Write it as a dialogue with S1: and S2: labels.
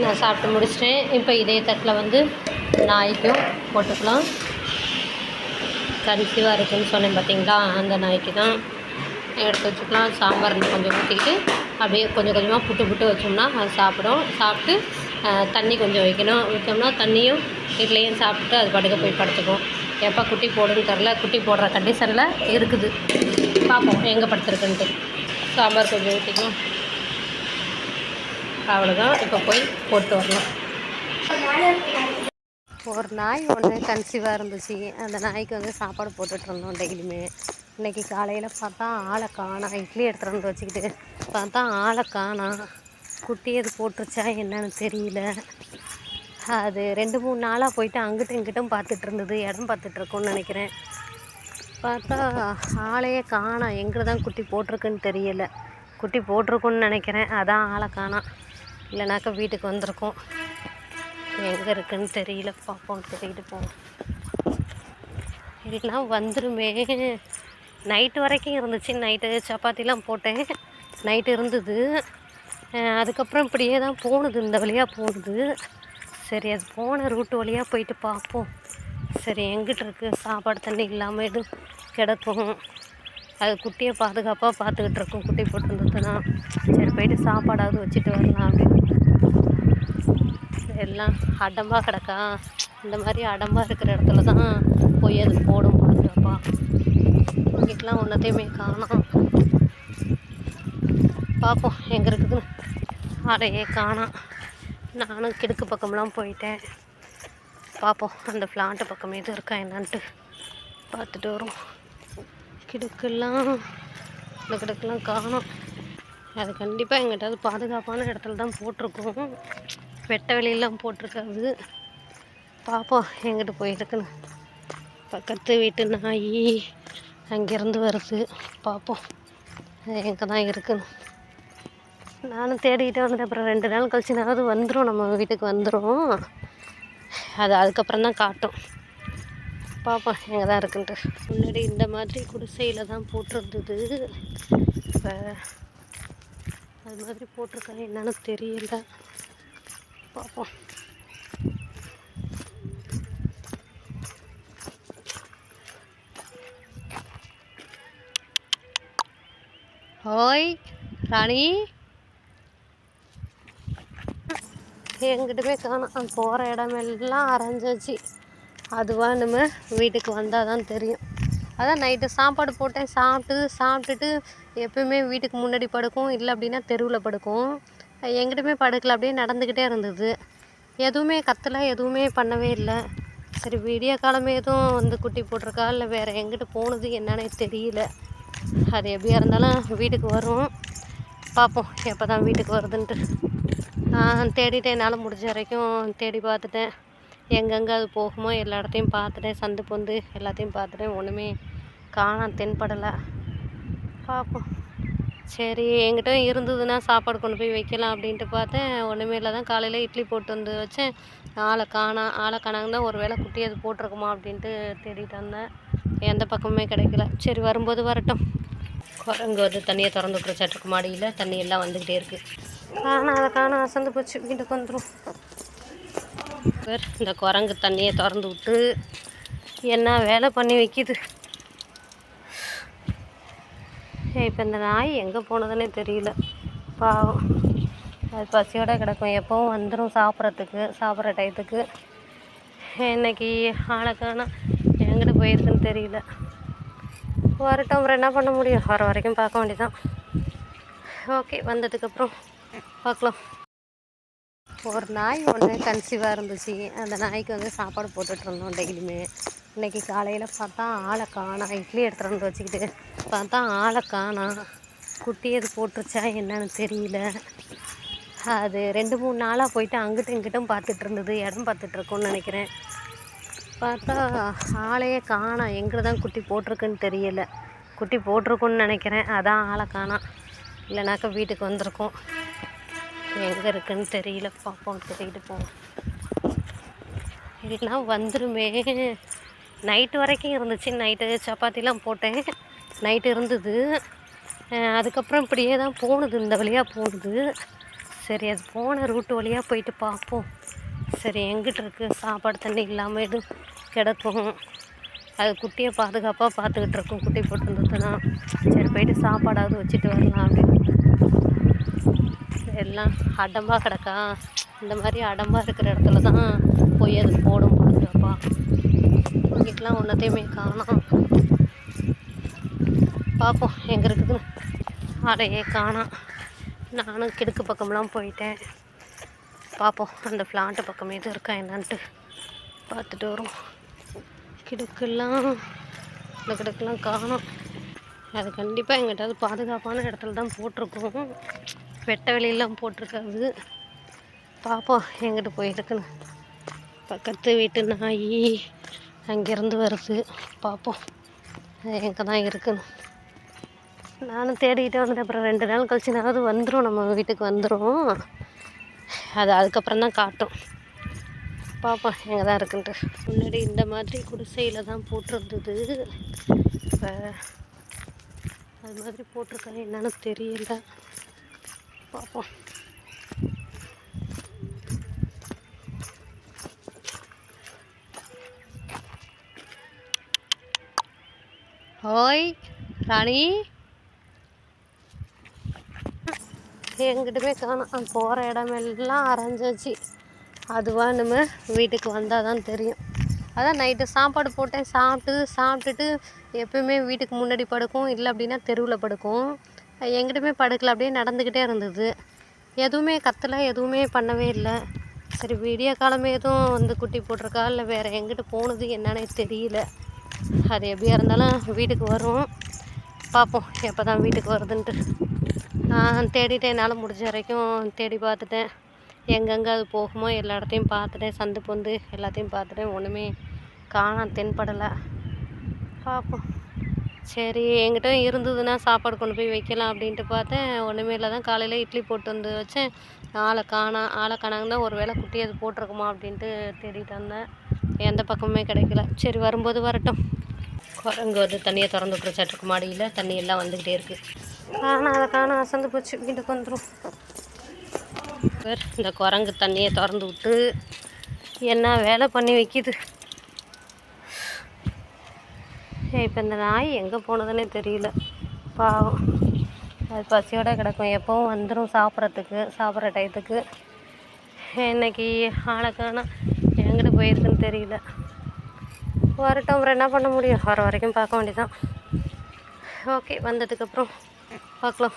S1: நான் சாப்பிட்டு முடிச்சிட்டேன். இப்போ இதே தட்டில் வந்து நாய்க்கும் போட்டுக்கலாம். கன்சீவாக இருக்குதுன்னு சொன்னேன் பார்த்தீங்களா, அந்த நாய்க்கு தான் எடுத்து வச்சுக்கலாம். சாம்பார் கொஞ்சம் ஊற்றிக்கிட்டு அப்படியே கொஞ்சம் கொஞ்சமாக புட்டு வச்சோம்னா அது சாப்பிடும். சாப்பிட்டு தண்ணி கொஞ்சம் வைக்கணும். வச்சோம்னா தண்ணியும் வீட்லேயும் சாப்பிட்டு அது பாட்டுக்கு போய் படுத்துக்கும். எப்போ குட்டி போடுன்னு தெரில, குட்டி போடுற கண்டிஷனில் இருக்குது. பார்ப்போம் எங்கே படுத்துருக்குன்ட்டு. சாம்பார் கொஞ்சம் ஊற்றிக்கலாம். அவ்வளோதான். இப்போ போய் போட்டு வரலாம். ஒரு நாய் ஒன்று கன்சீவாக இருந்துச்சு. அந்த நாய்க்கு வந்து சாப்பாடு போட்டுட்ருந்தோம் டெய்லியுமே. இன்றைக்கி காலையில் பார்த்தா ஆளை காணோம். இட்லி எடுத்துகிட்டு வந்து வச்சுக்கிட்டு பார்த்தா ஆளை காணோம். குட்டி எது போட்டுருச்சா என்னன்னு தெரியல. அது 2-3 நாளாக போயிட்டு அங்கிட்டும் இங்கிட்டும் பார்த்துட்டு இருந்தது. இடம் பார்த்துட்ருக்கோன்னு நினைக்கிறேன். பார்த்தா ஆளையே காணோம். எங்கே தான் குட்டி போட்டிருக்குன்னு தெரியலை. குட்டி போட்டிருக்குன்னு நினைக்கிறேன். அதான் ஆளை காணோம். இல்லைனாக்கா வீட்டுக்கு வந்திருக்கோம். எங்கே இருக்குன்னு தெரியல. பார்ப்போம், தேடிட்டு போவோம். இல்லைன்னா வந்துருமே. நைட்டு வரைக்கும் இருந்துச்சு. நைட்டு சப்பாத்திலாம் போட்டேன். நைட்டு இருந்தது. அதுக்கப்புறம் இப்படியே தான் போணுது, இந்த வழியாக போகுது. சரி, அது போன ரூட்டு வழியாக போயிட்டு பார்ப்போம். சரி, எங்கிட்ட இருக்குது சாப்பாடு தண்ணி இல்லாமல் எதுவும் கிடக்கும். அது குட்டியை பாதுகாப்பாக பார்த்துக்கிட்டு இருக்கும். குட்டி போட்டுருந்ததுன்னா சரி போயிட்டு சாப்பாடாவது வச்சுட்டு வரலாம் அப்படின்னு. எல்லாம் அடம்பாக கிடக்கா. இந்த மாதிரி அடம்பாக இருக்கிற இடத்துல தான் போய் அது போடும் பாதுகாப்பா. இங்கிட்டலாம் ஒன்றத்தையுமே காணோம். பார்ப்போம் எங்கே இருக்குதுன்னு. அதையே காணோம். நானும் கிடுக்கு பக்கம்லாம் போயிட்டேன். பார்ப்போம் அந்த ஃப்ளாட்டு பக்கம் எதுவும் இருக்கா என்னான்ட்டு பார்த்துட்டு வரும். கிடுக்கெல்லாம் இந்த கிடுக்கெல்லாம் காணோம். அது கண்டிப்பாக எங்கிட்டாவது பாதுகாப்பான இடத்துல தான் போட்டிருக்கோம். வெட்ட வெளியெல்லாம் போட்டிருக்காது. பார்ப்போம் எங்கிட்ட போயிருக்குன்னு. பக்கத்து வீட்டு நாய் அங்கேருந்து வருது. பார்ப்போம் எங்கே தான் இருக்குன்னு. நானும் தேடிக்கிட்டே வந்துட்டேன். அப்புறம் 2 நாள் கழிச்சுனாவது வந்துடும், நம்ம வீட்டுக்கு வந்துடும். அது அதுக்கப்புறம் தான் காட்டும். பார்ப்போம் எங்கே தான் இருக்குன்ட்டு. முன்னாடி இந்த மாதிரி குடிசையில் தான் போட்டிருந்தது. இப்போ அது மாதிரி போட்டிருக்காங்க என்னன்னு தெரியல. பார்ப்போம். ஹோய் ராணி, எங்கிட்டுமே காணோம். போகிற இடமெல்லாம் அரைஞ்சாச்சு. அதுவாக நம்ம வீட்டுக்கு வந்தால் தான் தெரியும். அதான் நைட்டு சாப்பாடு போட்டேன். சாப்பிட்டுட்டு எப்போயுமே வீட்டுக்கு முன்னாடி படுக்கும். இல்லை அப்படின்னா தெருவில் படுக்கும். எங்கிட்டுமே படுக்கலை. அப்படியே நடந்துக்கிட்டே இருந்தது. எதுவுமே கத்தலை, எதுவுமே பண்ணவே இல்லை. சரி விடிய காலமே எதுவும் வந்து குட்டி போட்டிருக்கா இல்லை வேறு எங்கிட்டு போனது என்னன்னே தெரியல. அது எப்படியா இருந்தாலும் வீட்டுக்கு வரும். பார்ப்போம் எப்போ தான் வீட்டுக்கு வருதுன்ட்டு. நான் தேடிட்டேன். என்னால் முடிஞ்ச வரைக்கும் தேடி பார்த்துட்டேன். எங்கெங்கே அது போகுமோ எல்லா இடத்தையும் பார்த்துட்டேன். சந்து பொந்து எல்லாத்தையும் பார்த்துட்டேன். ஒன்றுமே காணோம், தென்படலை. பார்ப்போம். சரி என்கிட்ட இருந்ததுன்னா சாப்பாடு கொண்டு போய் வைக்கலாம் அப்படின்ட்டு பார்த்தேன். ஒன்றுமே இல்லை தான். காலையில் இட்லி போட்டு வந்து வச்சேன். ஆளை காணாங்கன்னா ஒரு வேளை குட்டி அது போட்டிருக்குமா அப்படின்ட்டு தேடிட்டு வந்தேன். எந்த பக்கமுமே கிடைக்கல. சரி வரும்போது வரட்டும். குரங்கு வந்து தண்ணியை திறந்து விட்டுருச்சாட்டுருக்கு. மாடியில் தண்ணி எல்லாம் வந்துக்கிட்டே இருக்குது. அதை காணோம், அசந்து போச்சு. வீட்டுக்கு வந்துடும். இந்த குரங்கு தண்ணியை திறந்து விட்டு என்ன வேலை பண்ணி வைக்கிது. இப்போ இந்த நாய் எங்கே போனதுன்னே தெரியல. பாவம், அது பசியோடு கிடக்கும். எப்போவும் வந்துடும் சாப்பிட்ற டயத்துக்கு. இன்னைக்கு ஆளைக்கான எங்கிட்ட போயிருக்குன்னு தெரியல. வரட்டும், அப்புறம் என்ன பண்ண முடியும். வர வரைக்கும் பார்க்க வேண்டியதான். ஓகே, வந்ததுக்கப்புறம் பார்க்கலாம். ஒரு நாய் ஒன்று கன்சீவாக இருந்துச்சு. அந்த நாய்க்கு வந்து சாப்பாடு போட்டுட்ருந்தோம் டெய்லியுமே. இன்றைக்கி காலையில் பார்த்தா ஆளை காணோம். இட்லி எடுத்துகிட்டு வந்து வச்சுக்கிட்டு பார்த்தா ஆளை காணோம். குட்டி எது போட்டுருச்சா என்னன்னு தெரியல. அது 2-3 நாளாக போயிட்டு அங்கிட்டும் இங்கிட்டும் பார்த்துட்டு இருந்தது. இடம் பார்த்துட்ருக்கோன்னு நினைக்கிறேன். பார்த்தா ஆளையே காணோம். எங்கே தான் குட்டி போட்டிருக்குன்னு தெரியலை. குட்டி போட்டிருக்குன்னு நினைக்கிறேன். அதான் ஆளை காணோம். இல்லைனாக்கா வீட்டுக்கு வந்திருக்கோம். எங்கே இருக்குன்னு தெரியல. பார்ப்போம், தேடிட்டு போவோம். இல்லைன்னா வந்துருமே. நைட்டு வரைக்கும் இருந்துச்சு. நைட்டு சப்பாத்திலாம் போட்டேன். நைட்டு இருந்தது. அதுக்கப்புறம் இப்படியே தான் போணுது, இந்த வழியாக போகுது. சரி அது போன ரூட்டு வழியாக போயிட்டு பார்ப்போம். சரி எங்கிட்ட இருக்குது சாப்பாடு தண்ணி இல்லாமல் எதுவும் கிடக்கும். அது குட்டியை பாதுகாப்பாக பார்த்துக்கிட்டு இருக்கும். குட்டி போட்டுருந்ததுன்னா சரி போயிட்டு சாப்பாடாவது வச்சுட்டு வரலாம் அப்படின்னு. எல்லாம் அடம்பாக கிடக்கா. இந்த மாதிரி அடம்பாக இருக்கிற இடத்துல தான் போய் அது போடும் பாதுகாப்பா. இங்கிட்டலாம் ஒன்றத்தையுமே காணோம். பார்ப்போம் எங்கே இருக்குதுன்னு. அடையே காணோம். நானும் கிடுக்கு பக்கம்லாம் போயிட்டேன். பார்ப்போம் அந்த பிளான்ட்டு பக்கம் எதுவும் இருக்கா என்னான்ட்டு பார்த்துட்டு வரும். கிடுக்கெல்லாம் இந்த கிடுக்கெல்லாம் காணோம். அது கண்டிப்பாக எங்கிட்டாவது பாதுகாப்பான இடத்துல தான் போட்டிருக்கோம். வெட்ட வெளியெல்லாம் போட்டிருக்காது. பார்ப்போம் எங்கிட்ட போயிருக்குன்னு. பக்கத்து வீட்டு நாய் அங்கேருந்து வருது. பார்ப்போம் எங்கே தான் இருக்குன்னு. நானும் தேடிக்கிட்டே வந்துட்டேன். அப்புறம் 2 நாள் கழிச்சுனாவது வந்துடும், நம்ம வீட்டுக்கு வந்துடும். அது அதுக்கப்புறம் தான் காட்டும். பார்ப்போம் எங்கே தான் இருக்குன்ட்டு. முன்னாடி இந்த மாதிரி குடிசையில் தான் போட்டிருந்தது. இப்போ அது மாதிரி போட்டிருக்காங்க என்னன்னு தெரியல. பார்ப்போம். ஹோய் ராணி, எங்கிட்டுமே காணோம். போகிற இடமெல்லாம் அரைஞ்சாச்சு. அதுவாக நம்ம வீட்டுக்கு வந்தால் தான் தெரியும். அதான் நைட்டு சாப்பாடு போட்டேன். சாப்பிட்டுட்டு எப்போயுமே வீட்டுக்கு முன்னாடி படுக்கும், இல்லை அப்படின்னா தெருவில் படுக்கும். எங்கிட்டுமே படுக்கலை, அப்படியே நடந்துக்கிட்டே இருந்தது. எதுவுமே கத்தலை, எதுவுமே பண்ணவே இல்லை. சரி விடிய காலமே எதுவும் வந்து குட்டி போட்டிருக்கா இல்லை வேறு எங்கிட்டு போனது என்னன்னே தெரியல. அது எப்படியா இருந்தாலும் வீட்டுக்கு வரும். பார்ப்போம் எப்போ தான் வீட்டுக்கு வருதுன்ட்டு. நான் தேடிட்டேன், என்னால் முடிஞ்ச வரைக்கும் தேடி பார்த்துட்டேன். எங்கெங்கே அது போகுமோ எல்லா இடத்தையும் பார்த்துட்டேன். சந்து பொந்து எல்லாத்தையும் பார்த்துட்டேன். ஒன்றுமே காணோம், தென்படலை. பார்ப்போம். சரி என்கிட்ட இருந்ததுன்னா சாப்பாடு கொண்டு போய் வைக்கலாம் அப்படின்ட்டு பார்த்தேன். ஒன்றுமே இல்லை. தான் காலையில் இட்லி போட்டு வந்து வச்சேன். ஆளை காணாங்க தான். ஒரு வேளை குட்டி அது போட்டிருக்குமா அப்படின்ட்டு தேடிட்டு வந்தேன். எந்த பக்கமுமே கிடைக்கல. சரி வரும்போது வரட்டும். குரங்கு வந்து தண்ணியை திறந்து விட்டுருச்சாட்டுருக்கு. மாடியில் தண்ணி எல்லாம் வந்துக்கிட்டே இருக்குது. அதை காணோம், அசந்து போச்சு. வீட்டுக்கு வந்துடும். இந்த குரங்கு தண்ணியை திறந்து விட்டு என்ன வேலை பண்ணி வைக்கிது. இப்போ இந்த நாய் எங்கே போனதுன்னே தெரியல. பாவம், அது பசியோட கிடக்கும். எப்போவும் வந்துடும் சாப்பிட்ற டயத்துக்கு. இன்னைக்கு ஆளைக்கான எங்கிட்ட போயிருக்குன்னு தெரியல. வரட்டும், அப்புறம் என்ன பண்ண முடியும்? வர வரைக்கும் பார்க்க வேண்டியதான். ஓகே, வந்ததுக்கப்புறம் பார்க்கலாம்.